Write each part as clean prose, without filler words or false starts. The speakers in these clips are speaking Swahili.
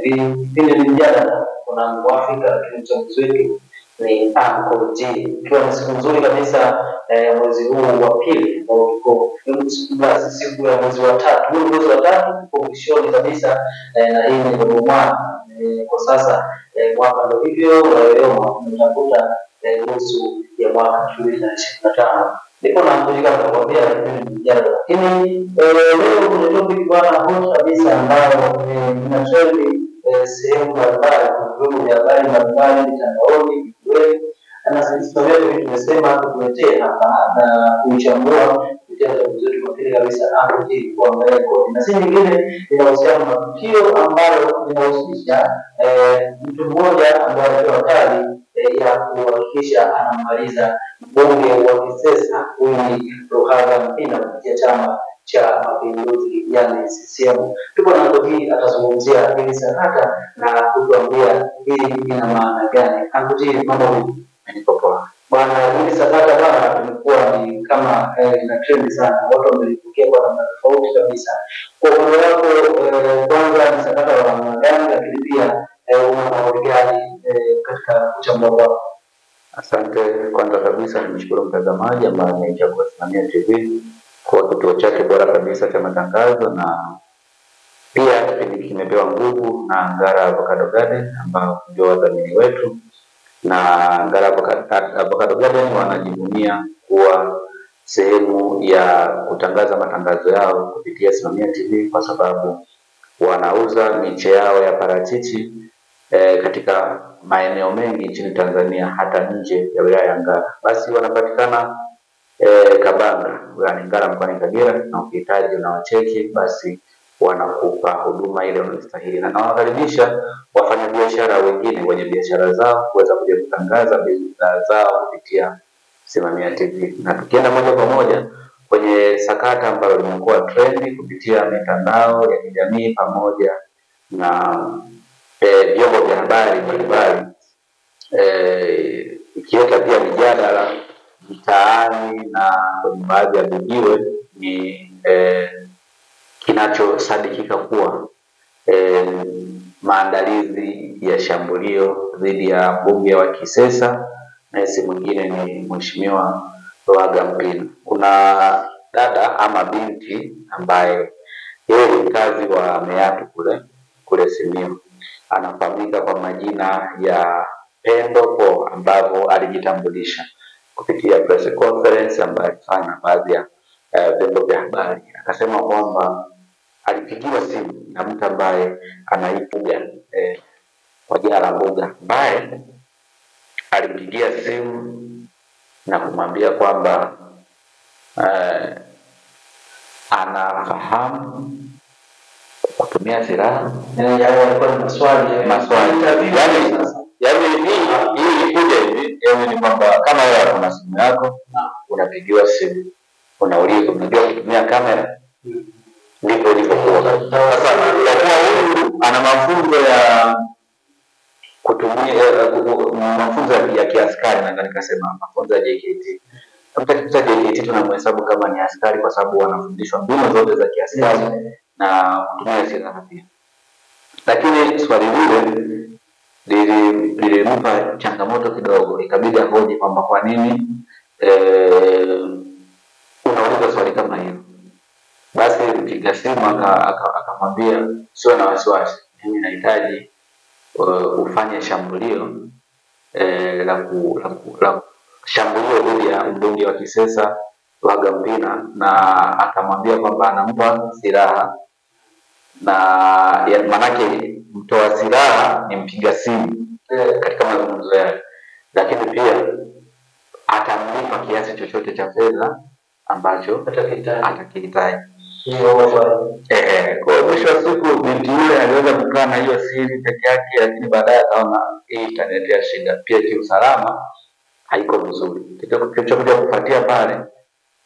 TV. Kipindi ni mjadala, kuna Mwafrika lakini mchambuzi wetu ni Uncle G. Ikiwa ni siku nzuri kabisa mwezi huu wa pili ambao tuko siku ya mwezi wa tatu. Huu mwezi wa tatu uko mwishoni kabisa na hii ni robo mwaka. Kwa sasa mwaka ndio hivyo leo tunatafuta nusu ya mwaka 2025. Ndipo nakuja kukwambia kipindi mjadala. Lakini leo kuna topic bwana hot kabisa ambayo ina trend sehemu mbalimbali, vyombo vya habari mbalimbali mitandaoni, na sisi tumesema tukuletee hapa na kuichambua kupitia uchambuzi wetu makini kabisa hapo ili kuangalia kodi, na si nyingine inahusiana na tukio ambalo linahusisha mtu mmoja ambaye anapewa kazi ya kuhakikisha anamaliza mbunge wa Kisesa. Huyu ni Luhaga Mpina kupitia Chama cha Mapinduzi yani CCM. Tuko na Anguti atazungumzia hili sakata na kutuambia hili lina maana gani. Anguti, mambo poa bwana. Hili sakata bwana imekuwa ni kama ina trend sana, watu wamelipokea kwa namna tofauti kabisa. Kwa upande wako kwanza ni sakata la maana gani, lakini pia una maoni gani katika kuchambua kwako? Asante. Kwanza kabisa nimshukuru mtazamaji ambaye amechagua Samia TV kwa kituo chake bora kabisa cha matangazo, na pia kipindi kimepewa nguvu na Ngara Avocado Garden ambao ndio wadhamini wetu, na Ngara Avocado Garden wanajivunia kuwa sehemu ya kutangaza matangazo yao kupitia Samia TV kwa sababu wanauza miche yao ya parachichi katika maeneo mengi nchini Tanzania, hata nje ya wilaya ya Ngara. Basi wanapatikana Kabanga, wilaya Ngara, mkoani Kagera, na ukihitaji unawacheki basi wanakupa huduma ile unayostahili, na nawakaribisha wafanyabiashara wengine wenye biashara zao kuweza kuja kutangaza bidhaa zao kupitia Samia TV. Na tukienda moja kwa moja kwenye sakata ambalo limekuwa trendi kupitia mitandao ya kijamii pamoja na vyombo vya habari mbalimbali, ikiweka pia mijadala mtaani na kwenye baadhi ya vijiwe, ni kinachosadikika kuwa maandalizi ya shambulio dhidi ya mbunge wa Kisesa na si mwingine ni Mheshimiwa Luhaga Mpina. Kuna dada ama binti ambaye yeye ni mkazi wa Meatu kule Simiyu, anafahamika kwa majina ya Pendo Po, ambapo alijitambulisha kupitia press conference ambayo alifanya baadhi ya vyombo vya habari. Akasema kwamba alipigiwa simu na mtu ambaye anaitwa kwa jina la Mbuga, ambaye alimpigia simu na kumwambia kwamba anafahamu kutumia silaha. Yani hii ilikuja hivi, ni kwamba kama wewe una simu yako unapigiwa simu, unaulizwa unajua kutumia kamera, ndipo ilivyokuwa. Sasa kwa huyu ana mafunzo ya kutumia mafunzo ya kiaskari, na nikasema mafunzo ya JKT. Mtakatifu JKT tunamhesabu kama ni askari kwa sababu wanafundishwa mbinu zote za kiaskari na kutumia silaha pia. Lakini swali lile lilimpa changamoto kidogo, ikabidi ahoji kwamba kwa nini unauliza swali kama hilo. Basi mpiga simu akamwambia sio na wasiwasi, mimi nahitaji ufanye shambulio la shambulio dhidi ya mbunge wa Kisesa Luhaga Mpina, na akamwambia kwamba anampa silaha, na manake mtoa silaha ni mpiga simu katika mazungumzo yake, lakini pia atamlipa kiasi chochote cha fedha ambacho atakihitaji. Kwa mwisho wa siku binti yule aliweza kukaa na hiyo siri peke yake, lakini baadaye akaona hii itaniletea shida pia kiusalama, haiko vizuri. Kilichokuja kufuatia pale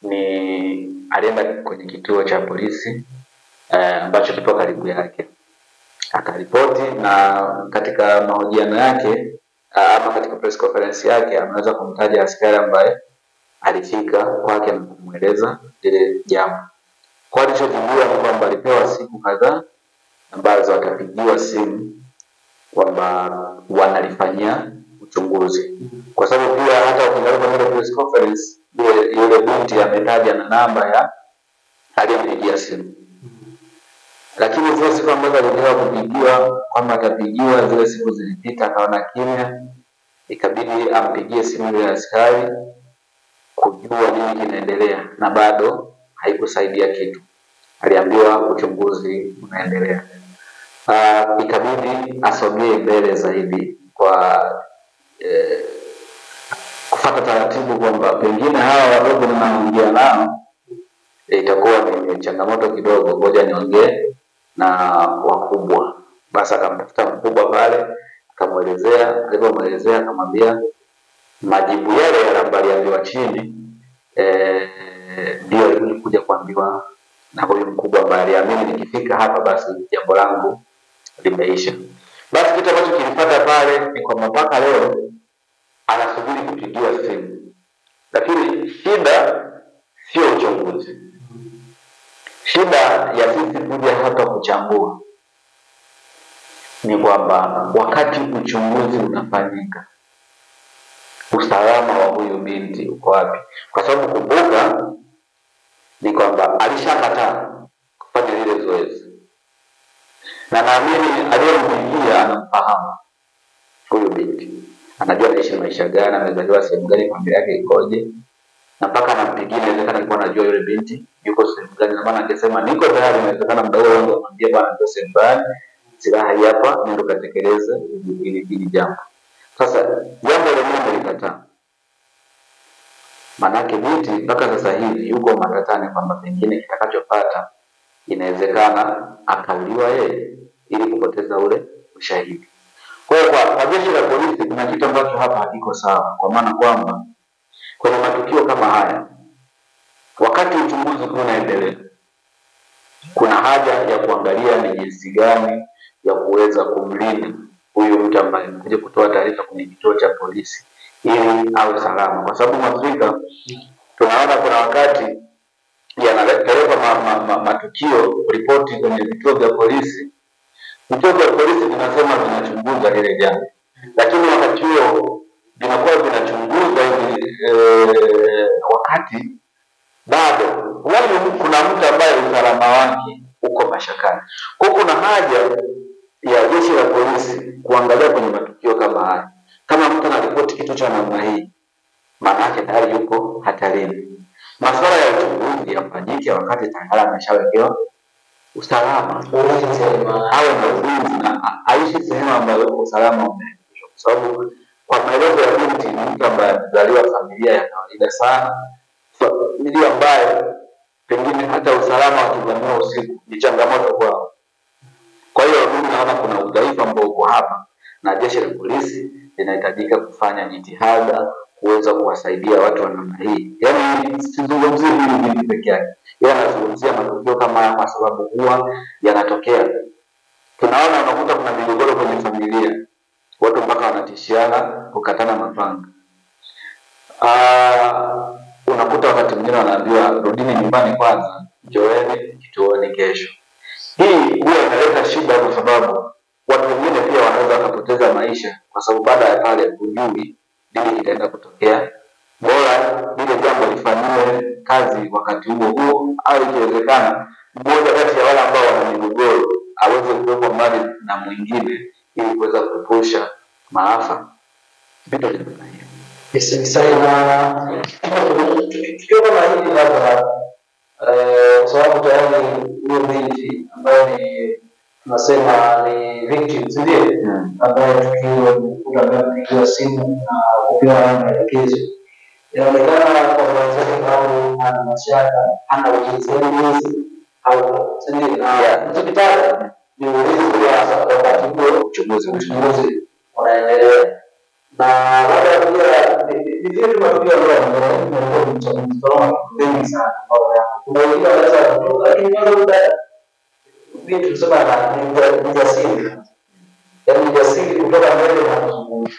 ni alienda kwenye kituo cha polisi ambacho kipo karibu yake, akaripoti, na katika mahojiano yake ama katika press conference yake ameweza kumtaja askari ambaye alifika kwake na kumweleza ile jambo. Kwa alichojibiwa ni kwamba alipewa siku kadhaa ambazo atapigiwa simu kwamba wanalifanyia uchunguzi, kwa sababu pia hata ukiangalia kwenye press conference yule binti ametaja na namba ya aliyempigia simu, lakini zile siku ambazo alikuwa kupigiwa kwamba atapigiwa, zile siku zilipita, akaona kimya, ikabidi ampigie simu yule askari kujua nini kinaendelea, na bado haikusaidia kitu. Aliambiwa uchunguzi unaendelea. Ikabidi asogee mbele zaidi kwa kufuata taratibu kwamba pengine hawa wadogo ninaongea nao itakuwa ni changamoto kidogo, ngoja niongee na wakubwa. Basi akamtafuta mkubwa pale, akamwelezea, alipomwelezea akamwambia majibu yale aliambiwa chini ndio ilikuja kuambiwa na huyu mkubwa ambaye aliamini nikifika hapa basi jambo langu limeisha. Basi kitu ambacho kilipata pale ni kwamba mpaka leo anasubiri kupigiwa simu, lakini shida sio uchunguzi. Shida ya sisi kuja hapa kuchambua ni kwamba wakati uchunguzi unafanyika, usalama wa huyu binti uko wapi? Kwa sababu kumbuka ni kwamba alishakataa kufanya lile zoezi, na naamini aliyempigia anamfahamu huyu binti, anajua anaishi maisha gani, amezaliwa sehemu gani, familia yake ikoje, na mpaka anampigia. Inawezekana alikuwa anajua yule binti yuko sehemu gani, na maana angesema niko tayari, inawezekana muda huo wangu amwambie bwana ndio sehemu gani, silaha hii hapa, ndio katekeleze ili jambo. Sasa jambo lenyewe likataa, manake binti mpaka sasa hivi yuko matatani kwamba pengine kitakachopata inawezekana akauliwa yeye ili kupoteza ule ushahidi. Kwa hiyo kwa jeshi la polisi kuna kitu ambacho hapa hakiko sawa, kwa maana kwamba kwenye matukio kama haya, wakati uchunguzi unaendelea, kuna haja ya kuangalia ni jinsi gani ya kuweza kumlinda huyu mtu ambaye amekuja kutoa taarifa kwenye kituo cha polisi ili awe salama, kwa sababu Afrika tunaona kuna wakati yanapelekwa matukio ripoti kwenye vituo vya polisi. Vituo vya polisi vinasema vinachunguza lile jambo, lakini wakati huo vinakuwa vinachunguza wakati bado kuna mtu ambaye usalama wake uko mashakani. Kwa kuna haja ya jeshi la polisi kuangalia kwenye matukio kama haya. Kama mtu anaripoti kitu cha namna hii, maana yake tayari yuko hatarini. Masuala ya uchunguzi yafanyike wakati tayari ameshawekewa usalama, awe na ulinzi na aishi sehemu ambayo usalama umehakikishwa, kwa sababu kwa maelezo ya binti ni mtu ambaye amezaliwa familia ya kawaida sana, familia ambayo pengine hata usalama wa kivamia usiku ni changamoto kwao. Kwa hiyo mimi naona kuna udhaifu ambao uko hapa, na jeshi la polisi linahitajika kufanya jitihada kuweza kuwasaidia watu wa namna hii. Yaani sizungumzie hili binti peke yake, nazungumzia matukio kama haya, kwa sababu huwa yanatokea. Tunaona unakuta kuna migogoro kwenye familia, watu mpaka wanatishiana kukatana mapanga. Unakuta wakati mwingine wanaambiwa rudini nyumbani kwanza, njoeni kituoni kesho. Hii huwa inaleta shida, kwa sababu watu wengine pia wanaweza kupoteza maisha, kwa sababu baada ya pale hujui nini kitaenda kutokea. Bora lile jambo lifanyiwe kazi wakati huo, au ikiwezekana mmoja kati ya wale ambao wana migogoro aweze kuwepo mbali na mwingine ili kuweza kupusha maafa. Vitu vya namna hiyo. Yes, sana. Tukio kama hili labda kwa sababu tayari huyo binti ambaye ni tunasema ni victim, ndio ambaye tukio kupigiwa simu na kupewa maelekezo, inaonekana kwa wenzake au ana mashaka, ana ulinzi au ndio, na hospitali ni ulinzi wa wakati huo uchunguzi unaendelea. Na labda pia ni vitu matukio ambayo ni sana, kuna wengine wanaweza kutoka, lakini bado vitu tusema ni jasiri, yaani jasiri kutoka mbele na kuzungumza.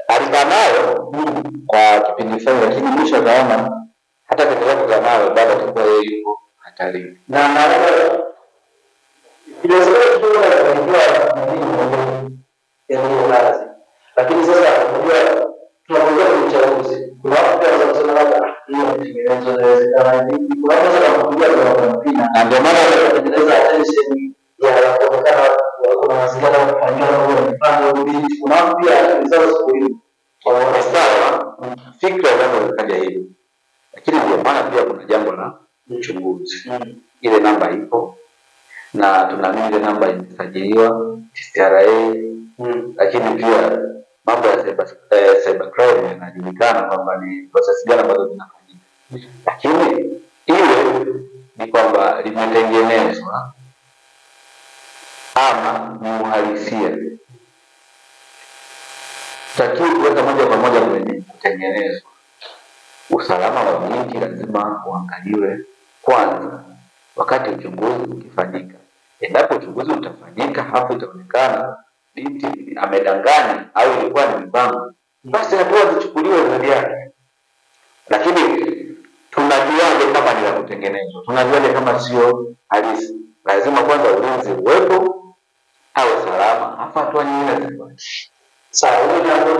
Alikaa nayo kwa kipindi fulani, lakini mwisho kaona hata katika kukaa nayo bado atakuwa yeye yuko hatarini. Na labda inaweza kuwa ya hiyo kazi. Lakini sasa unajua tunapokuwa kwenye uchaguzi, kuna watu pia wanaweza kusema labda hiyo mtengenezo inawezekana hivi. Kuna watu wanaweza kukuja kwa mpina, na ndio maana wanatengeneza attention ya kuonekana kuna mazingira ya kufanyia kwa mfano hivi. Kuna watu pia wizara siku hizi wanaona sawa fikra zangu zikaja hivi, lakini ndio maana pia kuna jambo la uchunguzi. Ile namba ipo na tunaamini ile namba imesajiliwa TCRA, lakini pia mambo ya cyber crime yanajulikana kwamba ni process gani ambazo zinafanyika, lakini iwe ni kwamba limetengenezwa ama ni uhalisia. Takiwa kuweka moja kwa moja kwenye kutengenezwa. Usalama wa binti lazima uangaliwe kwanza wakati uchunguzi ukifanyika. Endapo uchunguzi utafanyika hapo itaonekana binti amedanganya au ilikuwa ni mpango, basi hatua zichukuliwe dhidi yake. Lakini tunajuaje kama ni la kutengenezwa? Tunajuaje kama sio halisi? Lazima kwanza ulinzi uwepo au salama, hapo hatua nyingine zifuate. Sawa, ni jambo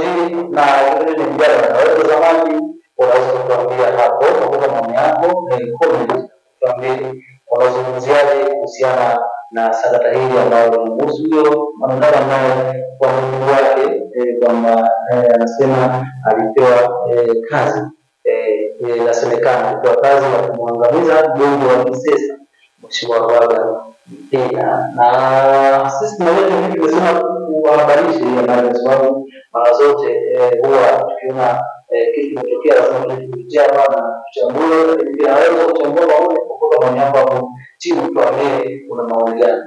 na ile ni mjadala na wewe zamani unaweza kutuambia hapo kwa maoni yako ni comment tuambie unazungumziaje kuhusiana na sakata hili ambalo linahusu hiyo mwanadada ambaye kwa mujibu wake kwamba anasema alipewa kazi inasemekana alipewa kazi ya kumwangamiza mgonjwa wa Kisesa Mheshimiwa Rwanda Mpina, na sisi tunaweza hivi kusema kuhabarisha hiyo habari, sababu mara zote huwa tukiona kitu kimetokea lazima tukipitia hapa na tuchambue, lakini pia naweza kuchambua maoni kwa maoni yako hapo chini tuambie una maoni gani.